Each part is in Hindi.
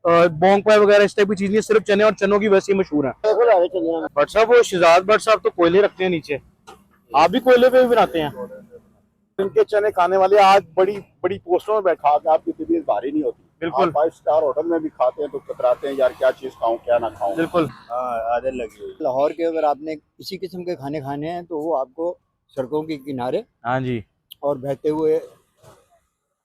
बोंग पाए वगैरह इस टाइप की चीज नहीं, सिर्फ चने और चनों की वैसे ही मशहूर है। भट्ट साहब वो शहजाद भट्ट साहब तो कोयले रखते हैं नीचे, आप भी कोयले पे भी बनाते हैं? इनके चने खाने वाले आज बड़ी बड़ी पोस्टों में बैठा के आपकी तबीयत भारी नहीं होती। बिल्कुल। 5 स्टार होटल में भी खाते हैं तो कतराते हैं यार क्या चीज खाऊं क्या ना खाऊं। बिल्कुल। हाँ आदत लगी। लाहौर के अगर आपने किसी किस्म के खाने खाने हैं तो वो आपको सड़कों के किनारे हाँ जी। और बहते हुए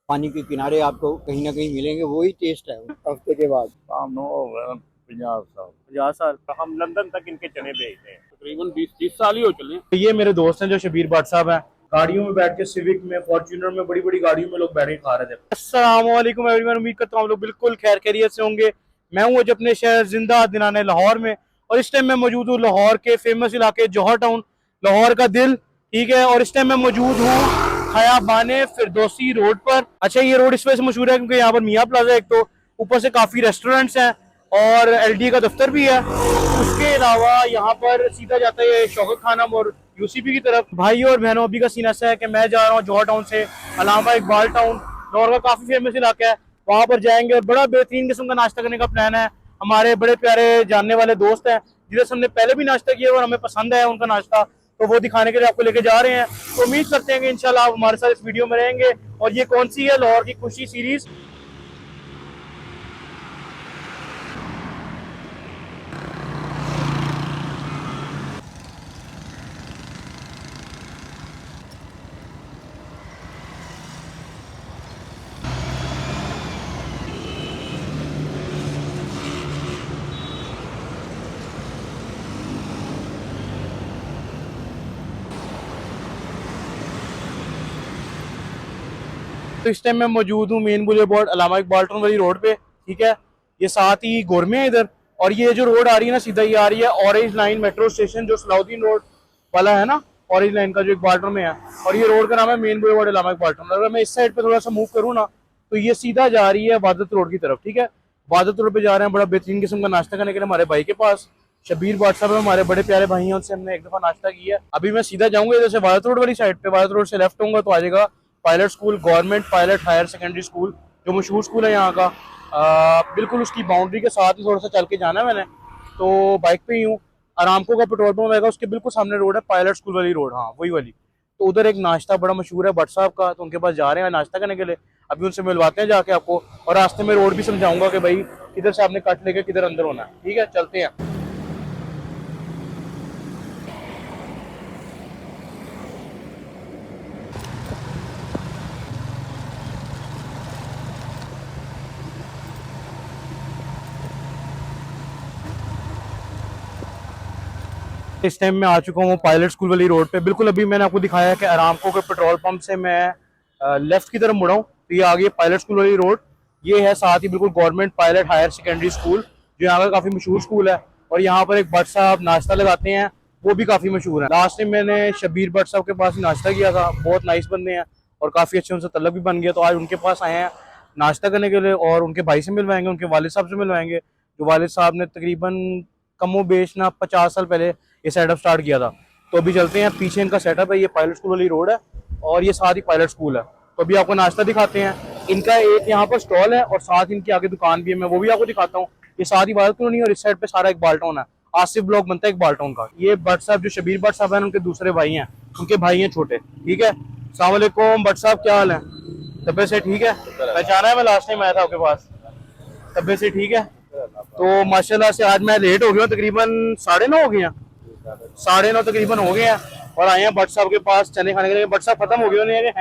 पानी के किनारे आपको कहीं ना कहीं मिलेंगे, वही टेस्ट है। हफ्ते के बाद काम नो हो गए 50 साल। 50 साल। हम लंदन तक इनके चने भेजते हैं, तकरीबन 20-30 साल ही हो चले। ये मेरे दोस्त हैं जो शबीर भट्ट साहब हैं, गाड़ियों में बैठ के सिविक में, फॉर्च्यूनर में, बड़ी बड़ी गाड़ियों में लोग बैठ के खा रहे थे। अस्सलाम वालेकुम एवरीवन, उम्मीद करता हूँ आप लोग बिल्कुल खैर खैरियत से होंगे। मैं हूँ आज अपने शहर जिंदा दिनाने लाहौर में, और इस टाइम मैं मौजूद हूँ लाहौर के फेमस इलाके जौहर टाउन, लाहौर का दिल, ठीक है। और इस टाइम मैं मौजूद हूँ खयाबाने फिरदौसी रोड पर। अच्छा, ये रोड इस वजह से मशहूर है क्योंकि यहाँ पर मियाँ प्लाजा एक तो, ऊपर से काफी रेस्टोरेंट्स हैं और एलडी का दफ्तर भी है। उसके अलावा यहाँ पर सीधा जाता है शौकत खानम और यूसीपी की तरफ। भाई और बहनों, अभी का सीन ऐसा है कि मैं जा रहा हूँ जौहर टाउन से अलामा इकबाल टाउन, लाहौर का काफी फेमस इलाका है, वहां पर जाएंगे और बड़ा बेहतरीन किस्म का नाश्ता करने का प्लान है। हमारे बड़े प्यारे जानने वाले दोस्त हैं जिनसे हमने पहले भी नाश्ता किया और हमें पसंद है उनका नाश्ता, तो वो दिखाने के लिए आपको लेके जा रहे हैं। तो उम्मीद करते हैं कि इंशाल्लाह आप हमारे साथ इस वीडियो में रहेंगे। और ये कौन सी है? लाहौर की खुशी सीरीज। तो इस टाइम मैं मौजूद हूँ main boulevard Allama Iqbal town वाली रोड पे, ठीक है। ये साथ ही गोरमे है इधर, और ये जो रोड आ रही है ना सीधा, ये आ रही है ऑरेंज लाइन मेट्रो स्टेशन जो सलाउद्दीन रोड वाला है ना, ऑरेंज लाइन का जो इकबाल टाउन में है। और ये रोड का नाम है main boulevard Allama Iqbal town. अगर मैं इस साइड पे थोड़ा सा मूव करूँ ना तो ये सीधा जा रही है वादत रोड की तरफ, ठीक है। वादत रोड पे जा रहे हैं बड़ा बेहतरीन किस्म का नाश्ता करने के लिए हमारे भाई के पास। शबीर भट्ट साहब हमारे बड़े प्यारे भाई हैं, उनसे हमने एक दफा नाश्ता किया है। अभी मैं सीधा जाऊंगा इधर से वादत रोड वाली साइड पे, वादत रोड से लेफ्ट होऊंगा तो आ जाएगा pilot school, government pilot higher secondary school, जो मशहूर स्कूल है यहाँ का। बिल्कुल उसकी बाउंड्री के साथ ही थोड़ा सा चल के जाना है मैंने, तो बाइक पे ही हूँ। अरामको का पेट्रोल पंप आएगा, उसके बिल्कुल सामने रोड है पायलट स्कूल वाली रोड, हाँ वही वाली। तो उधर एक नाश्ता बड़ा मशहूर है भट्ट साहब का, तो उनके पास जा रहे हैं नाश्ता करने के लिए। अभी उनसे मिलवाते हैं जाके आपको, और रास्ते में रोड भी समझाऊंगा कि भाई किधर से आपने कट लेके किधर अंदर होना है, ठीक है। चलते हैं। इस टाइम मैं आ चुका हूँ पायलट स्कूल वाली रोड पे। बिल्कुल अभी मैंने आपको दिखाया कि अरामको के पेट्रोल पंप से मैं लेफ्ट की तरफ मुड़ा हूँ, तो ये आ गई पायलट स्कूल वाली रोड। ये है साथ ही बिल्कुल government pilot higher secondary school, जो यहाँ का काफी मशहूर स्कूल है। और यहाँ पर एक भट्ट साहब नाश्ता लगाते हैं, वो भी काफी मशहूर है। लास्ट टाइम मैंने शबीर भट्ट साहब के पास नाश्ता किया था, बहुत नाइस बंदे हैं और काफी अच्छे उनसे तल्लुक भी बन गया। तो आज उनके पास आए हैं नाश्ता करने के लिए, और उनके भाई से मिलवाएंगे, उनके वालिद साहब से मिलवाएंगे, जो वालिद साहब ने तकरीबन कमो बेश ना 50 साल पहले ये सेटअप स्टार्ट किया था। तो अभी चलते हैं, पीछे इनका सेटअप है, ये पायलट स्कूल वाली रोड है और ये साथ ही पायलट स्कूल है। तो अभी आपको नाश्ता दिखाते हैं। इनका एक यहाँ पर स्टॉल है और साथ इनकी आगे दुकान भी है, मैं वो भी आपको दिखाता हूँ। ये साथ ही इबादत कॉलोनी और इस साइड पे सारा इकबाल टाउन है। आसिफ ब्लॉक बनता है इकबाल टाउन का। ये भट्ट साहब जो शबीर भट्ट साहब हैं उनके दूसरे भाई हैं, उनके भाई हैं छोटे, ठीक है। अस्सलाम वालेकुम भट्ट साहब, क्या हाल है? तबियत से ठीक है? पहचाना है मैं लास्ट टाइम आया था आपके पास। तबियत से ठीक है? तो माशाल्लाह से आज मैं लेट हो गया हूँ, तकरीबन 9:30 हो गए हैं, 9:30 तकरीबन हो गए हैं, और आए हैं भट्ट साहब के पास चने खाने के लिए। भट्ट साहब खत्म हो गए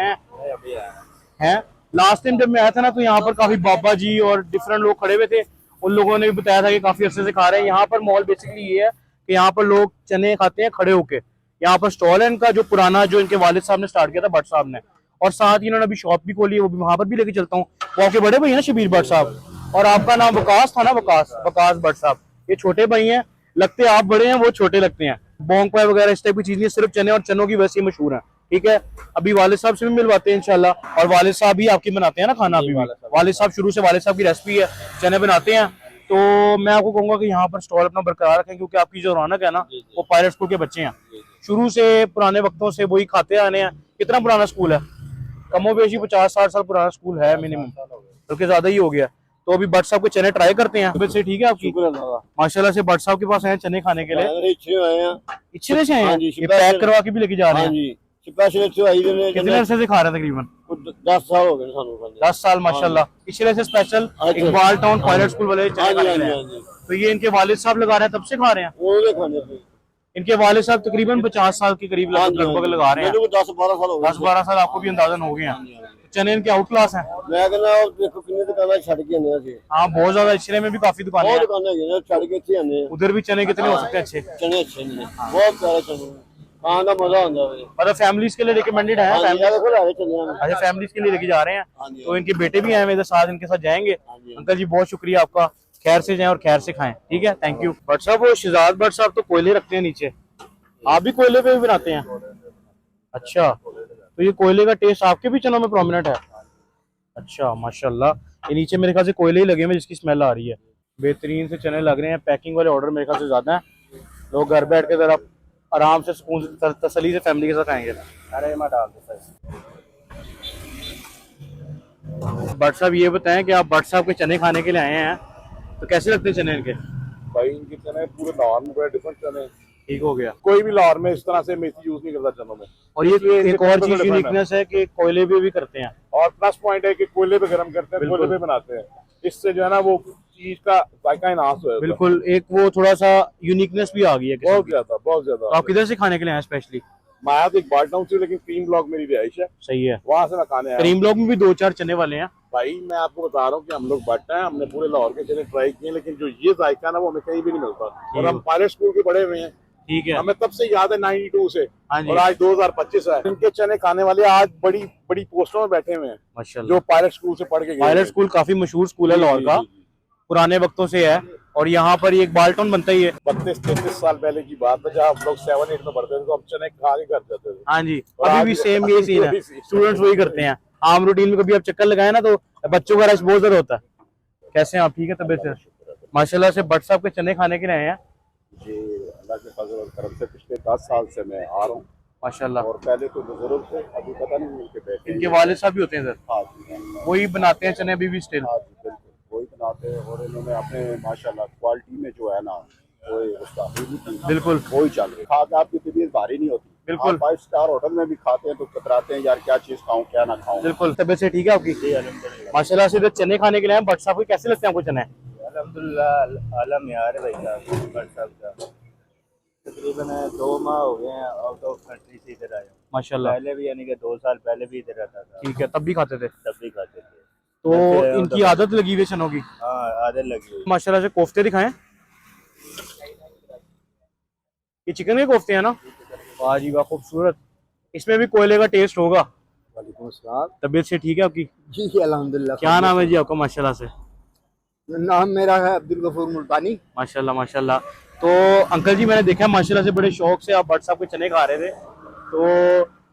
हैं? लास्ट टाइम जब मैं आया था ना तो यहाँ पर काफी बाबा जी और डिफरेंट लोग खड़े हुए थे, उन लोगों ने भी बताया था कि काफी अच्छे से खा रहे हैं। यहाँ पर मॉल बेसिकली ये है कि यहाँ पर लोग चने खाते हैं खड़े होके। यहाँ पर स्टॉल है इनका, जो पुराना जो इनके वालिद साहब ने स्टार्ट किया था भट्ट साहब ने, और साथ ही इन्होंने अभी शॉप भी खोली है, वो भी वहां पर भी लेके चलता हूँ। वो आपके बड़े भाई है ना शबीर भट्ट साहब, और आपका नाम वकास था ना, वकास भट्ट साहब, ये छोटे भाई हैं। लगते आप बड़े हैं, वो छोटे लगते हैं। बोंग पाए वगैरह इस टाइप की चीज नहीं, सिर्फ चने और चनों की वैसे ही मशहूर है, ठीक है। अभी वालिद साहब से भी मिलवाते हैं इंशाल्लाह, और वालिद साहब भी आपकी बनाते हैं ना खाना। अभी वालिद साहब शुरू से, वालिद साहब की रेसिपी है, चने बनाते हैं। तो मैं आपको कहूंगा कि यहाँ पर स्टॉल अपना बरकरार रखें, क्योंकि आपकी जो रौनक है ना वो पायलट स्कूल के बच्चे हैं, शुरू से पुराने वक्तों से वही खाते आने हैं। कितना पुराना स्कूल है? कमोबेशी 50-60 साल पुराना स्कूल है मिनिमम, बल्कि ज्यादा ही हो गया। तो अभी भट्ट साहब के चने ट्राई करते हैं। तबीयत से ठीक है आपकी? शुक्र अल्लाह का। माशाल्लाह से भट्ट साहब के पास आए चने खाने के लिए। हमारे इच्छे आए हैं। इच्छे से आए हाँ हैं, जी, ये शिपा पैक से- करवा के भी लेके जा रहे हाँ हैं। जी स्पेशल इच्छे आई ने कितने अरसे से खा रहे हैं तकरीबन? 10 साल हो गए सानू खांदे। 10 साल माशाल्लाह। इसीलिए से स्पेशल अच्छा। इकबाल टाउन पायलट स्कूल वाले हाँ चने जी खाने हाँ के जी लिए हाँ आए। जी तो ये इनके वालिद साहब लगा रहे हैं, तब से खा रहे हैं। वो ने खाने थे। इनके वालिद साहब तकरीबन 50 साल के करीब हाँ जी, लगभग हाँ जी। लगा रहे हैं। मैंने को 10-12 साल हो गए। 10-12 साल आपको भी अंदाजन हो गए हाँ हैं। जी, हाँ जी। चने इनके आउट क्लास हैं। मैं कहना देखो कितने दुकानें छड़ के आने ਅਸੀਂ। हाँ बहुत ज्यादा, इचरे में भी काफी दुकानें बहुत हैं। दुकानें हैं छड़ के ਇੱਥੇ आने। उधर भी चने कितने हो सकते हैं अच्छे? चने अच्छे नहीं है। बहुत प्यारे चने। खाने ਦਾ मजा आंदा है। मतलब फैमिलीज के लिए रिकमेंडेड है। हाँ जी फैमिली, देखो लाए चने हैं। अच्छा फैमिलीज के लिए लेके जा रहे हैं। हाँ जी, तो इनके बेटे भी आए हुए इधर, साथ इनके साथ जाएंगे। हाँ जी। अंकल जी बहुत शुक्रिया आपका, खैर से जाएं और खैर से खाएं। ठीक है, थैंक यू। भट्ट साहब, वो शहजाद भट्ट साहब तो कोयले रखते हैं नीचे, आप भी कोयले पे भी बनाते हैं? अच्छा, तो ये कोयले का टेस्ट आपके भी चनों में प्रोमिनेंट है? अच्छा माशाल्लाह। ये नीचे मेरे ख्याल से कोयले ही लगे हुए जिसकी स्मेल आ रही है। बेहतरीन से चने लग रहे हैं। पैकिंग वाले ऑर्डर मेरे ख्याल से ज्यादा है। लोग घर बैठ के जरा आराम से सुकून से तसल्ली से फैमिली के साथ आएंगे। अरे मैं डाल देता। भट्ट साहब ये बताएं कि आप भट्ट साहब के चने खाने के लिए आए हैं, तो कैसे लगते हैं चने इनके? भाई इनके चने पूरे लाहौर में बड़े डिफरेंट चने। ठीक हो गया। कोई भी लाहौर में इस तरह से मेथी यूज नहीं करता चनों में। और ये इसलिए एक इनके और बिल्कुल चीज different है। यूनिकनेस है कि कोयले पे भी करते हैं। और प्लस पॉइंट है कि कोयले पे गर्म करते हैं, बिल्कुल। कोयले पे बनाते हैं। इससे जो है ना वो चीज का जायका इनहांस हो जाता है। बिल्कुल, एक वो थोड़ा सा यूनिकनेस भी आ गई है किस्म बहुत की। ज्यादा बहुत तो ज्यादा। आप किधर से खाने के लिए आए स्पेशली? मैं आया तो इकबाल टाउन से, लेकिन क्रीम ब्लॉक मेरी रिहाइश है, सही है। वहां से मैं खाने आया। करीम ब्लॉक में भी 2-4 चने वाले हैं। भाई मैं आपको बता रहा हूँ कि हम लोग भट्ट हैं, हमने पूरे लाहौर के चने ट्राई किए, लेकिन जो ये जायका ना वो हमें कहीं भी नहीं मिलता। और हम पायलट स्कूल के बड़े हुए हैं, ठीक है। हमें तब से याद है 92 से, हाँ जी। और आज 2025 है। इनके चने खाने वाले आज बड़ी बड़ी पोस्टों में बैठे हुए हैं, माशाल्लाह। जो पायलट स्कूल से पढ़ के गए पायलट हैं। स्कूल काफी मशहूर स्कूल है जी, लाहौर जी, का, जी, जी। पुराने वक्तों से है। और यहाँ पर ये इकबाल टाउन बनता ही है। 32-33 साल पहले की बात है, जब हम लोग 7-8 में पढ़ते थे तो हम चने खा के घर जाते थे। हाँ जी, और अभी आज भी भी- सेम यही सीन है। वही सीन। स्टूडेंट्स वही करते हैं। आम रूटीन में कभी आप चक्कर लगाए ना तो बच्चों का रश बहुत ज्यादा होता है। कैसे हैं आप? ठीक है तबीयत से? माशाल्लाह से भट्ट साहब के चने खाने के लिए आए हैं। जी अल्लाह के फजल और करम से पिछले 10 साल से मैं आ रहा हूँ। माशाल्लाह। और पहले तो बुजुर्ग थे, अभी पता नहीं उनके बेटे। इनके वालिद साहब भी होते हैं सर, हाँ जी हाँ वही बनाते हैं चने अभी भी स्टिल? जी, बिल्कुल वही बनाते हैं। और इन्होंने अपने माशाल्लाह क्वालिटी में जो है ना वो उसका बिल्कुल वही चल रही। खा के आपकी तबीयत भारी नहीं होती। बिल्कुल। आप 5 स्टार होटल में भी खाते हैं तो कतराते हैं यार क्या चीज खाऊं क्या ना खाऊं। बिल्कुल। तबीयत से ठीक है आपकी? माशाल्लाह से इधर चने खाने के लिए आए हैं। भट्ट साहब को कैसे लगते हैं आपको चने? अल्हम्दुलिल्लाह आला म्यार है भाई साहब भट्ट साहब का। तकरीबन 2 माह हो गए हैं आउट ऑफ कंट्री से इधर आया हूँ। माशाल्लाह। पहले भी यानी कि 2 साल पहले भी इधर रहता था, ठीक है, तब भी खाते थे? तब भी खाते थे। तो जैसे इनकी आदत लगी हुई है चनों की। हाँ आदत लगी हुई। माशाल्लाह से कोफ्ते दिखाएं। ये चिकन के कोफ्ते हैं ना? वाह जी वाह, खूबसूरत। इसमें भी कोयले का टेस्ट होगा। वालेकुम अस्सलाम। तबीयत से ठीक है आपकी? जी अल्हम्दुलिल्लाह। क्या नाम है जी आपका? माशाल्लाह से। नाम मेरा है अब्दुल गफूर मुल्तानी। माशाल्लाह माशाल्लाह। तो अंकल जी मैंने देखा माशाल्लाह से बड़े शौक से आप भट्ट साहब के चने खा रहे थे। तो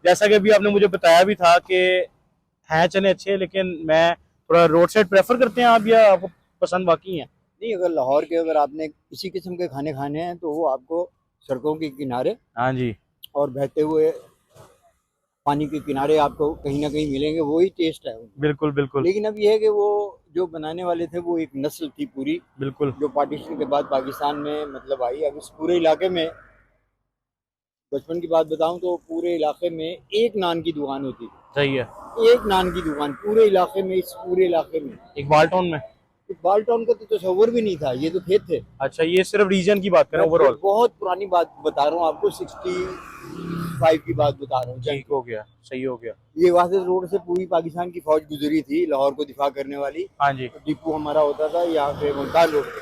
जैसा कि अभी आपने मुझे बताया भी था कि हैं चने अच्छे, लेकिन मैं थोड़ा रोड साइड प्रेफर करते हैं आप, या आपको पसंद बाकी हैं? नहीं, अगर लाहौर के अगर आपने इसी किस्म के खाने खाने हैं तो वो आपको सड़कों के किनारे हाँ जी और बहते हुए पानी के किनारे आपको कहीं ना कहीं मिलेंगे, वही टेस्ट है उनका। बिल्कुल बिल्कुल लेकिन अब ये है कि वो जो बनाने वाले थे वो एक नस्ल थी पूरी, बिल्कुल। जो पार्टीशन के बाद पाकिस्तान में मतलब आई। अब इस पूरे इलाके में बचपन की बात बताऊं तो पूरे इलाके में एक नान की दुकान होती थी, सही है। एक नान की दुकान पूरे इलाके में, इस पूरे इलाके में। इकबाल टाउन में? इकबाल टाउन का तो तस्वर भी नहीं था, ये तो खेत थे। अच्छा, ये सिर्फ रीजन की बात करें ओवरऑल? बहुत पुरानी बात बता रहा हूँ आपको, 65 की बात बता रहा हूँ। ठीक हो गया, सही हो गया। ये वासिद रोड से पूरी पाकिस्तान की फौज गुजरी थी लाहौर को दिफा करने वाली। हाँ जी। डिपो हमारा होता था यहाँ पे मुल्तान रोड पे।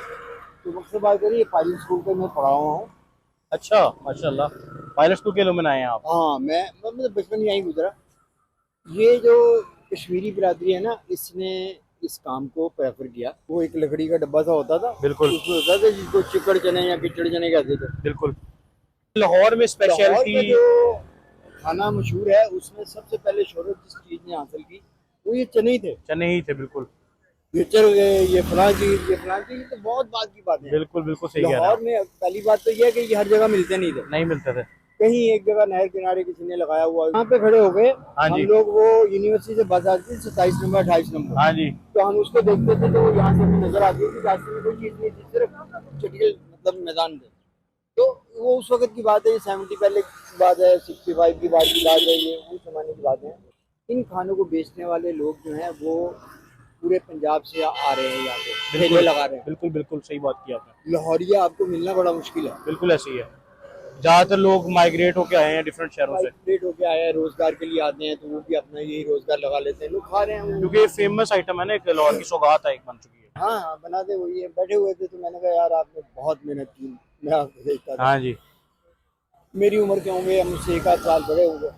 तो मकसद बात करिए, पायलट स्कूल पे मैं पढ़ा हुआ हूँ। अच्छा माशाल्लाह, पायलट स्कूल के एलुमनाई आए हैं आप? हाँ, मैं मतलब बचपन में यहीं गुजरा। ये जो कश्मीरी बिरादरी है ना, इसने इस काम को प्रेफर किया। वो एक लकड़ी का डब्बा सा होता था, बिल्कुल उसमें होता था जिसको चिकड़ चने या किचड़ चने कहते थे। बिल्कुल। लाहौर में लाहौर का स्पेशलिटी जो खाना मशहूर है उसमें सबसे पहले शोहरत जिस चीज ने हासिल की वो ये चने ही थे। चने ही थे। बिल्कुल ये चल गए, ये फलां चीज, ये फलां चीज, तो बहुत बात की बात है। बिल्कुल बिल्कुल सही कह रहे हैं लाहौर आप। में पहली बात तो ये है कि ये हर जगह मिलते नहीं थे। नहीं मिलते थे। कहीं एक जगह नहर किनारे किसी ने लगाया हुआ, यहाँ पे खड़े हो गए हाँ हम जी। लोग। वो यूनिवर्सिटी से बस आती थी 27 नंबर 28 नंबर, हाँ जी। तो हम उसको देखते थे तो यहाँ से हमें नजर आती थी, रास्ते में कोई चीज नहीं थी, सिर्फ चटियल मतलब मैदान थे। तो वो उस वक्त की बात है, 70 पहले की बात है, 65 की बात है, ये उस जमाने की बात है। इन खानों को बेचने वाले लोग जो हैं वो पूरे पंजाब से आ रहे हैं, यहाँ पे ठेले लगा रहे हैं। बिल्कुल बिल्कुल सही बात की आपने, लाहौरिया आपको मिलना बड़ा मुश्किल है। बिल्कुल ऐसे ही है। ज्यादातर लोग माइग्रेट होके आए हैं डिफरेंट शहरों से, माइग्रेट होके आए हैं, रोजगार के लिए आते हैं, तो वो भी अपना यही रोजगार लगा लेते हैं, लोग खा रहे हैं वो। क्योंकि ये फेमस आइटम है ना, एक लाहौर की सौगात है, एक बन चुकी है। हाँ हाँ, बनाते वही है। बैठे हुए थे तो मैंने कहा यार आपने बहुत मेहनत की, मैं आपको देखता था। हाँ जी। मेरी उम्र के होंगे, हम मुझसे 1 आध साल बड़े होंगे।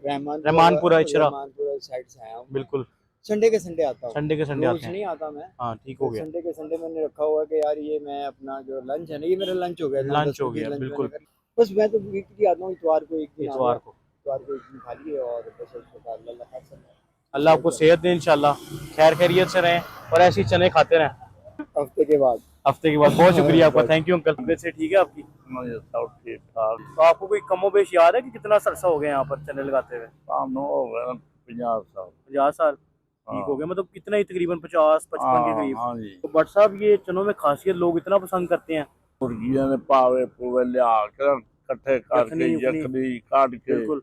रहमानपुरा इचरा। रहमानपुरा साइड से आया हूँ। बिल्कुल, संडे के संडे आता हूँ, संडे के संडे रोज आते हैं। नहीं आता मैं। हाँ ठीक हो गया, संडे के संडे मैंने रखा हुआ है कि यार ये मैं अपना जो लंच है ना, ये मेरा लंच हो गया। लंच हो गया, बिल्कुल। बस मैं तो वीकली आता हूँ, इतवार को एक दिन आ इतवार गया। को इतवार को एक दिन खा लिए और बस उसके बाद अल्लाह खा सकता है। अल्लाह आपको सेहत दे इंशाल्लाह, खैर खैरियत से रहें और ऐसी चने खाते रहें हफ्ते के बाद। हफ्ते के बाद। बहुत शुक्रिया आपका, थैंक यू अंकल। तबीयत से ठीक है आपकी? सब ठीक ठाक। तो आपको कोई कमोबेश याद है कि कितना सरसा हो गया यहाँ पर चने लगाते हुए? सामने हो गए 50 साल। 50 साल ठीक हो गया, मतलब कितना ही तकरीबन 50-55 के करीब। हाँ जी। तो भट्ट साहब ये चनों में खासियत लोग इतना पसंद करते हैं, मुर्गियां ने पावे पूवे लिया के इकट्ठे करके यखनी, यखनी काट के बिल्कुल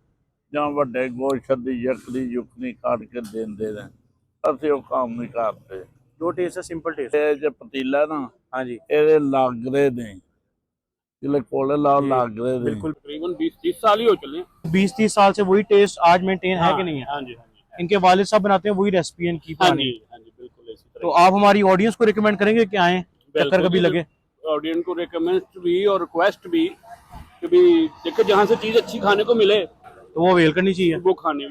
ਜਾਂ ਵੱਡੇ ਗੋਸ਼ਤ ਦੀ ਯਖਣੀ ਯੁਕਨੀ ਕੱਢ ਕੇ ਦਿੰਦੇ ਨੇ। ਅਸੀਂ ਉਹ ਕੰਮ ਨਹੀਂ ਕਰਦੇ। जो टेस्ट है सिंपल टेस्ट। ਇਹ ਜੇ ਪਤੀਲਾ ਨਾ हाँ जी ਇਹਦੇ ਲੱਗਦੇ ਨੇ, ਜਿਹੜੇ ਕੋਲੇ ਲਾ ਲੱਗਦੇ ਨੇ। बिल्कुल। तकरीबन 20-30 साल ही हो चले। 20-30 साल से वही टेस्ट आज मेंटेन है कि नहीं है? हाँ जी, हाँ जी, इनके वालिद साहब बनाते हैं वही रेसिपी इनकी हाँ पुरानी। जी, हाँ जी, बिल्कुल इसी तरह। तो आप हमारी ऑडियंस को रिकमेंड करेंगे कि आए, चक्कर कभी लगे? ऑडियंस को रिकमेंड भी और रिक्वेस्ट भी कि भी देखो जहाँ से चीज अच्छी खाने को मिले तो वो अवेल करनी चाहिए। वो खानी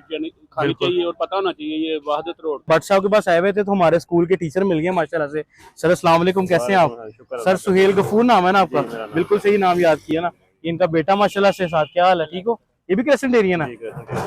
चाहिए और पता होना चाहिए। ये वहादत रोड भट्ट साहब के पास आए हुए थे तो हमारे स्कूल के टीचर मिल गए माशाल्लाह से। सर अस्सलाम वालेकुम, कैसे हैं आप? सर सुहेल गफूर नाम है ना आपका? बिल्कुल सही नाम याद किया ना। इनका बेटा माशाल्लाह से साथ, क्या हाल है, ठीक हो? ये भी क्रेसेंटेरियन है?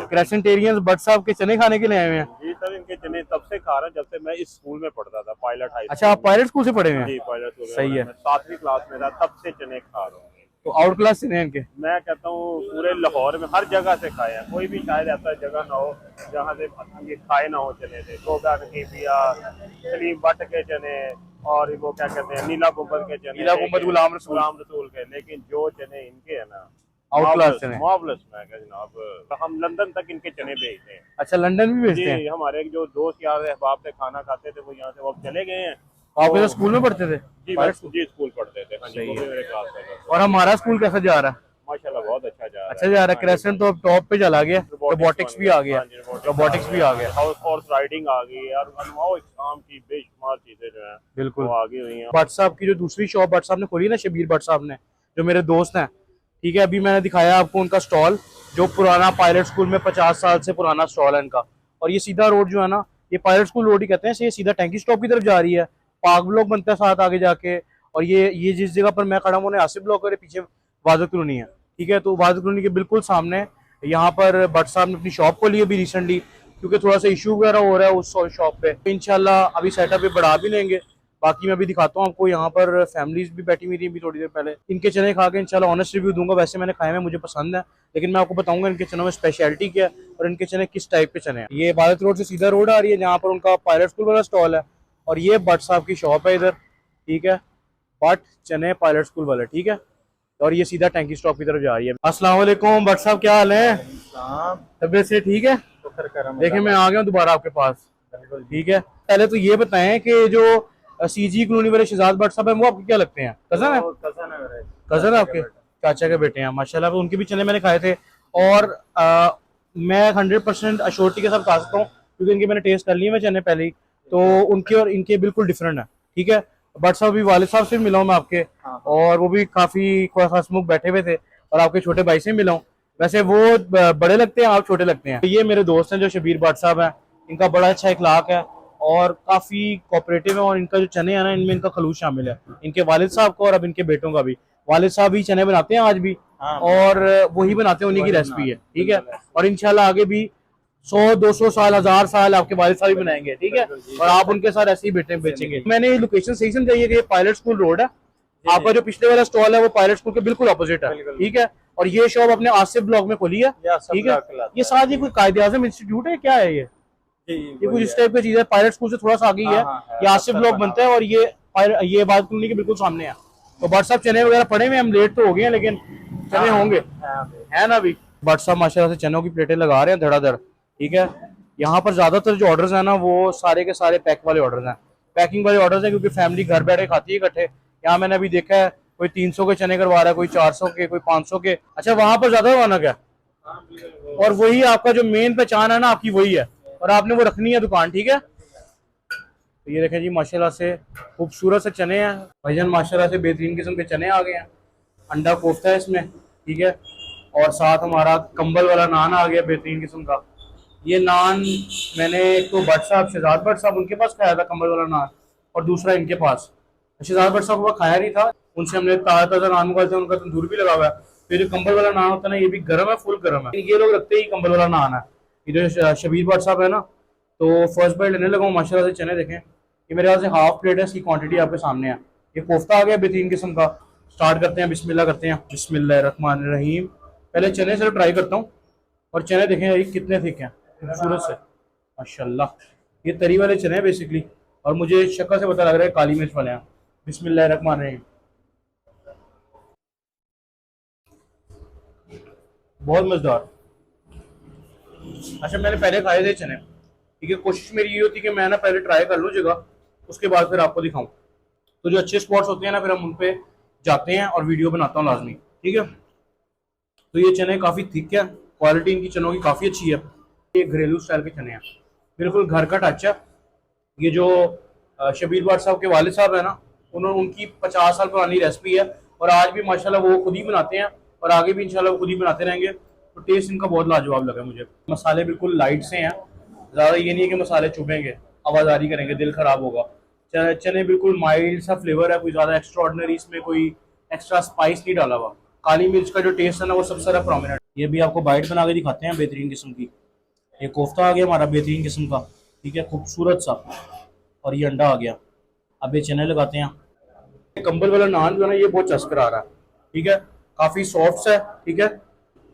क्रेसेंटेरियन भट्ट साहब के चने खाने के लिए आए हुए हैं? जी सर, इनके चने तब से खा रहे हैं जब से मैं इस स्कूल में पढ़ता था, पायलट हाई। अच्छा, आप पायलट स्कूल से पढ़े हुए हैं? जी पायलट स्कूल। सही है। 7वीं क्लास में था तब से चने खा रहा हूँ। तो आउट क्लास चने हैं इनके? मैं कहता हूँ पूरे लाहौर में हर जगह से खाए हैं, कोई भी शायद ऐसा जगह ना हो जहाँ से ये खाए ना हो चने थे। गोगा की पिया, सलीम भट्ट के चने, और वो क्या कहते हैं नीला गुम्बद के चने, नीला गुम्बद गुलाम रसूल के। लेकिन जो चने इनके है ना, आउट क्लास चने। मार्वलस। मैं कह जनाब हम लंदन तक इनके चने भेजते हैं। अच्छा, लंदन भी भेजते हैं? जी, हमारे जो दोस्त यार अहबाब से खाना खाते थे वो यहाँ से वो चले गए हैं। आप इधर स्कूल में पढ़ते थे? जी जी स्कूल पढ़ते थे। हाँ जी, वो भी मेरे क्लास में थे। और हमारा स्कूल कैसा जा रहा है? माशाल्लाह बहुत अच्छा जा रहा है। अच्छा जा रहा है। क्रेसेंट तो अब टॉप पे चला गया, रोबोटिक्स भी आ गया, रोबोटिक्स भी आ गया, हाउस हॉर्स राइडिंग आ गई है, और अनवाओ इस्लाम की बेशुमार चीजें जो हैं बिल्कुल वो आ गई हुई हैं। भट्ट साहब की जो दूसरी शॉप भट्ट साहब ने खोली ना, शबीर भट्ट साहब ने, जो मेरे दोस्त हैं, ठीक है, अभी मैंने दिखाया आपको उनका स्टॉल, जो पुराना पायलट स्कूल में 50 साल से पुराना स्टॉल है इनका। और ये सीधा रोड जो है ना, ये पायलट स्कूल रोड ही कहते हैं, ये सीधा टैंकी स्टॉप की तरफ जा रही है। पार्क ब्लॉक बनता है साथ आगे जाके, और ये जिस जगह पर मैं खड़ा हूँ आसिफ ब्लॉक के पीछे वादत कॉलोनी है, ठीक है। तो वादत कॉलोनी के बिल्कुल सामने यहाँ पर भट्ट साहब ने अपनी शॉप खोली अभी रिसेंटली, क्योंकि थोड़ा सा इशू वगैरह हो रहा है उस शॉप पे। इंशाल्लाह अभी सेटअप पे बढ़ा भी लेंगे। बाकी मैं अभी दिखाता हूँ आपको, यहाँ पर फैमिलीज भी बैठी हुई थी अभी थोड़ी देर पहले। इनके चने खा के इंशाल्लाह ऑनेस्ट रिव्यू दूंगा। वैसे मैंने खाए हैं, मुझे पसंद है, लेकिन मैं आपको बताऊंगा इनके चनों में स्पेशलिटी क्या है और इनके चने किस टाइप के चने हैं। ये इबादत रोड से सीधा रोड आ रही है जहाँ पर उनका पायलट स्कूल वाला स्टॉल है, और ये भट्ट साहब की शॉप है इधर, ठीक है, भट्ट चने पायलट स्कूल वाले, ठीक है। और ये सीधा टैंकी स्टॉप की तरफ जा रही है। अस्सलाम वालेकुम भट्ट साहब, क्या हाल है? तबीयत से ठीक है? देखिए मैं आ गया हूँ दोबारा आपके पास, ठीक है। पहले तो ये बताएं कि जो सीजी कॉलोनी वाले शहजाद भट्ट साहब हैं वो आपको क्या लगते हैं? कजन है? कजन है आपके? चाचा के बेटे हैं माशाल्लाह। उनके भी चने मैंने खाए थे, और मैं 100% अश्योरिटी के साथ खा सकता हूँ, क्योंकि इनके मैंने टेस्ट कर लिए मैं चने पहले ही, तो उनके और इनके बिल्कुल डिफरेंट है, ठीक है। भट्ट साहब भी वालिद साहब से मिला हूँ मैं आपके, और वो भी काफी हंसमुख बैठे हुए थे, और आपके छोटे भाई से मिला हूँ। वैसे वो बड़े लगते हैं, आप छोटे लगते हैं। ये मेरे दोस्त हैं जो शबीर भट्ट साहब हैं, इनका बड़ा अच्छा इखलाक है और काफी कोऑपरेटिव है, और इनका जो चने हैं ना, इनमें इनका खलूस शामिल है, इनके वालिद साहब का और अब इनके बेटों का भी। वालिद साहब ही चने बनाते हैं आज भी, और वही बनाते हैं, उन्हीं की रेसिपी है, ठीक है। और इंशाल्लाह आगे भी 100-200 साल 1000 साल आपके वालिद साहब भी बनाएंगे, ठीक है, और आप उनके साथ ऐसे ही बेचेंगे। मैंने लोकेशन सही समझाई है कि पायलट स्कूल रोड है, आपका जो पिछले वाला स्टॉल है वो पायलट स्कूल के बिल्कुल अपोजिट है, ठीक है। और ये शॉप अपने आसिफ ब्लॉक में खोली है, ठीक है। ये साथ ही कोई कायदे आजम इंस्टीट्यूट है, क्या है ये कुछ इस टाइप की चीज है। पायलट स्कूल से थोड़ा सा आगे ही है, ये आसिफ ब्लॉक बनता है और ये बात कॉलोनी के बिल्कुल सामने है। तो भट्ट साहब चने वगैरह पड़े हुए, हम लेट तो हो गए हैं लेकिन चने होंगे, है ना अभी। भट्ट साहब माशाल्लाह से चनों की प्लेटें लगा रहे हैं धड़ाधड़, ठीक है। यहाँ पर ज्यादातर जो ऑर्डर्स हैं ना वो सारे के सारे पैक वाले ऑर्डर्स हैं, पैकिंग वाले ऑर्डर्स हैं, क्योंकि फैमिली घर बैठे खाती है इकट्ठे। यहाँ मैंने अभी देखा है कोई 300 के चने करवा रहा है, कोई 400 के, कोई 500 के। अच्छा, वहां पर ज्यादा रौनक है और वही आपका जो मेन पहचान है ना आपकी वही है, और आपने वो रखनी है दुकान, ठीक है। तो ये देखें जी माशाल्लाह से खूबसूरत से चने हैं भाईजान, माशाल्लाह से बेहतरीन किस्म के चने आ गए हैं। अंडा कोफ्ता है इसमें, ठीक है। और साथ हमारा कंबल वाला नान आ गया बेहतरीन किस्म का। ये नान मैंने एक तो भट्ट साहब, शहजाद भट्ट साहब, उनके पास खाया था कंबल वाला नान, और दूसरा इनके पास। शहजाद भट्ट साहब को खाया नहीं था, उनसे हमने ताज़ा ताज़ा नान मंगवाया था, उनका तंदूर भी लगा हुआ है। तो ये जो कंबल वाला नान होता है ना, ये भी गर्म है, फुल गर्म है। ये लोग रखते ही कंबल वाला नान है। ये जो शबीर भट्ट साहब है ना, तो फर्स्ट बाइट लेने लगा हूँ। माशाल्लाह से चने देखें, ये मेरे ख्याल से हाफ प्लेट है, इसकी क्वांटिटी आपके सामने है। ये कोफ्ता आ गया बेहतरीन किस्म का। स्टार्ट करते हैं, बिस्मिल्लाह करते हैं। बिस्मिल्लाहिर्रहमानिर्रहीम। पहले चने से ट्राई करता हूँ, और चने देखें ये कितने थिक हैं, खूबसूरत से माशाल्लाह। ये तरी वाले चने हैं बेसिकली, और मुझे शक्ल से पता लग रहा है काली मिर्च वाले हैं। बिस्मिल्लाहिर्रहमानिर्रहीम। बहुत मजेदार। अच्छा, मैंने पहले खाए थे चने, ठीक है। कोशिश मेरी ये होती है कि मैं ना पहले ट्राई कर लूँ जगह, उसके बाद फिर आपको दिखाऊं। तो जो अच्छे स्पॉट्स होते हैं ना, फिर हम उन पे जाते हैं और वीडियो बनाता हूँ लाजमी, ठीक है। तो ये चने काफ़ी थिक है, क्वालिटी इनकी चनों की काफ़ी अच्छी है। ये घरेलू स्टाइल के चने हैं, बिल्कुल घर का टच है। ये जो शबीर भट्ट साहब के वालिद साहब है ना, उनकी 50 साल पुरानी रेसिपी है, और आज भी माशाल्लाह वो खुद ही बनाते हैं, और आगे भी इंशाल्लाह वो खुद ही बनाते रहेंगे। तो टेस्ट इनका बहुत लाजवाब लगा मुझे। मसाले बिल्कुल लाइट से हैं, ज़्यादा ये नहीं है कि मसाले चुभेंगे, आवाज़ारी करेंगे, दिल ख़राब होगा। चने बिल्कुल माइल्ड सा फ्लेवर है, कोई ज़्यादा एक्स्ट्रा ऑर्डिनरी इसमें कोई एक्स्ट्रा स्पाइस नहीं डाला हुआ। काली मिर्च का जो टेस्ट है ना वो सबसे ज़्यादा प्रोमिनेंट। ये भी आपको बाइट बना के दिखाते हैं बेहतरीन किस्म की। ये कोफ्ता आ गया हमारा बेहतरीन किस्म का, ठीक है, खूबसूरत सा। और ये अंडा आ गया। अब ये चने लगाते हैं। कंबल वाला नान जो है ना, ये बहुत चस्कर आ रहा है, ठीक है, काफ़ी सॉफ्ट है, ठीक है,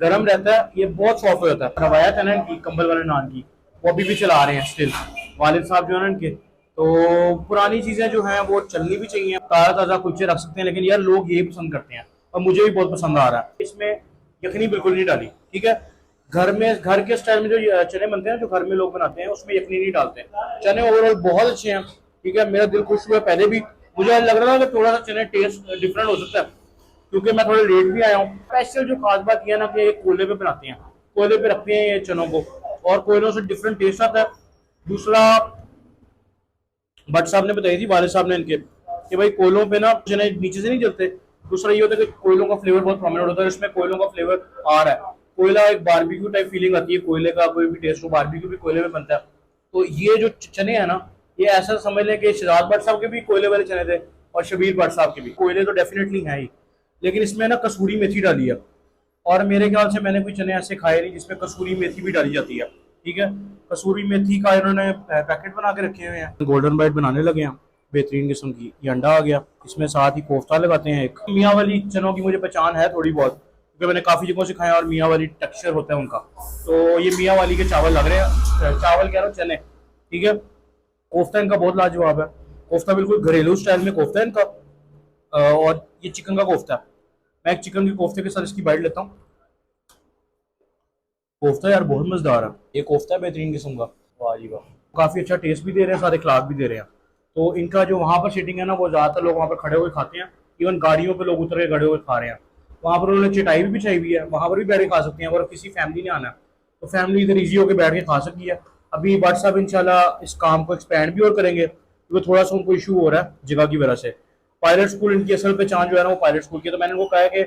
गर्म रहता है, ये बहुत सॉफ्ट हो जाता है। रवायत है ना इनकी कंबल वाले नान की, वो अभी भी चला रहे हैं स्टिल वालिद साहब जो है ना इनके। तो पुरानी चीज़ें जो हैं वो चलनी भी चाहिए। ताज़ा ताज़ा कुलचे रख सकते हैं, लेकिन यार लोग ये पसंद करते हैं, और मुझे भी बहुत पसंद आ रहा है। इसमें यखनी बिल्कुल नहीं डाली, ठीक है। घर के स्टाइल में जो चने बनते हैं, जो घर में लोग बनाते हैं, उसमें यखनी नहीं डालते हैं। चने ओवरऑल बहुत अच्छे हैं, ठीक है, मेरा दिल खुश हुआ। पहले भी मुझे लग रहा था कि थोड़ा सा चने टेस्ट डिफरेंट हो सकता है, क्योंकि मैं थोड़ा लेट भी आया हूँ। स्पेशल जो खास बात यह है ना कि कोयले पे बनाते हैं, कोयले पे रखते हैं ये चनों को, और कोयलों से डिफरेंट टेस्ट आता है। दूसरा, भट्ट साहब ने बताई थी, वालिद साहब ने इनके, कि भाई कोयलों पे ना चने नीचे से नहीं जलते। दूसरा ये होता है कि कोयलों का फ्लेवर बहुत प्रोमिनेंट होता है, इसमें कोयलों का फ्लेवर आ रहा है। कोयला एक बारबेक्यू टाइप फीलिंग आती है, कोयले का कोई भी टेस्ट हो, बारबेक्यू भी कोयले में बनता है। तो ये जो चने हैं ना, ये ऐसा समझ लें कि शहजाद भट्ट साहब के भी कोयले वाले चने थे, और शबीर भट्ट साहब के भी। कोयले तो डेफिनेटली हैं ही, लेकिन इसमें ना कसूरी मेथी डाली है, और मेरे ख्याल से मैंने कोई चने ऐसे खाए नहीं जिसमें कसूरी मेथी भी डाली जाती है, ठीक है। कसूरी मेथी का इन्होंने पैकेट बना के रखे हुए हैं। गोल्डन बाइट बनाने लगे हैं बेहतरीन किस्म की। ये अंडा आ गया, इसमें साथ ही कोफ्ता लगाते हैं एक। मियाँ वाली चनों की मुझे पहचान है थोड़ी बहुत, क्योंकि मैंने काफ़ी जगहों से खाया, और मियाँ वाली टेक्सचर होता है उनका। तो ये मियाँ वाली के चावल लग रहे हैं, चावल कह रहा हूँ, चने, ठीक है। कोफ्ता इनका बहुत लाजवाब है, कोफ्ता बिल्कुल घरेलू स्टाइल में कोफ्ता है इनका। और ये चिकन का कोफ्ता है। मैं एक चिकन के कोफ्ते के साथ इसकी बाइट लेता हूँ। कोफ्ता यार बहुत मजेदार है, ये कोफ्ता है बेहतरीन किस्म का, वाह जी वाह। काफ़ी अच्छा टेस्ट भी दे रहे हैं, सारे खिलाफ भी दे रहे हैं। तो इनका जो वहाँ पर सीटिंग है ना, वो ज़्यादातर लोग वहाँ पर खड़े हुए खाते हैं। इवन गाड़ियों पे लोग उतर के खड़े हुए खा रहे हैं। वहाँ पर उन्होंने चटाई भी बिछाई हुई है, वहाँ पर भी बैठ के खा सकते हैं। और किसी फैमिली ने आना है तो फैमिली इधर ईजी होकर बैठ के खा सकती है। अभी भट्ट साहब इंशाल्लाह इस काम को एक्सपेंड भी और करेंगे, क्योंकि थोड़ा सा उनको इशू हो रहा है जगह की वजह से। पायलट स्कूल इनकी असल पहचान जो है ना वो पायलट स्कूल की। तो मैंने उनको कहा कि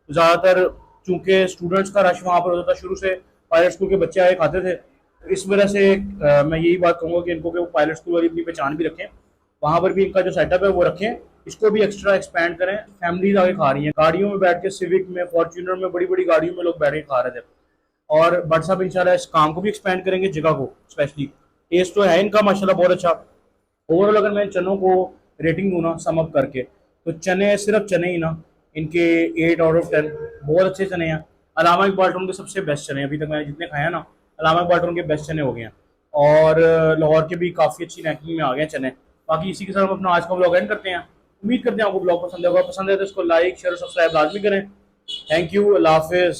ज़्यादातर चूँकि स्टूडेंट्स का रश वहाँ पर होता था, शुरू से पायलट स्कूल के बच्चे आए खाते थे, इस वजह से मैं यही बात कहूँगा कि इनको कि वो पायलट स्कूल वाली अपनी पहचान भी रखें, वहाँ पर भी इनका जो सेटअप है वो रखें, इसको भी एक्स्ट्रा एक्सपैंड करें। फैमिलीज आगे खा रही हैं, गाड़ियों में बैठ के, सिविक में, फॉर्च्यूनर में, बड़ी बड़ी गाड़ियों में लोग बैठ के खा रहे थे। और भट्ट साहब इंशाल्लाह इस काम को भी एक्सपेंड करेंगे, जगह को स्पेशली। टेस्ट तो है इनका माशाल्लाह बहुत अच्छा। ओवरऑल अगर मैं चनों को रेटिंग दूँ ना, सम अप करके, तो चने सिर्फ चने ही ना, इनके 8 आउट ऑफ 10 बहुत अच्छे चने हैं। अलामा इकबाल टोन के सबसे बेस्ट चने अभी तक मैंने जितने खाए हैं ना, अलामा इकबाल टोन के बेस्ट चने हो गए हैं। और लाहौर के भी काफ़ी अच्छी रैंकिंग में आ गए हैं चने। बाकी इसी के साथ हम अपना आज का ब्लॉग एंड करते हैं। उम्मीद करते हैं आपको ब्लॉग पसंद होगा, पसंद है तो इसको लाइक शेयर और सब्सक्राइब लाजमी करें। थैंक यू, अल्लाह हाफिज़।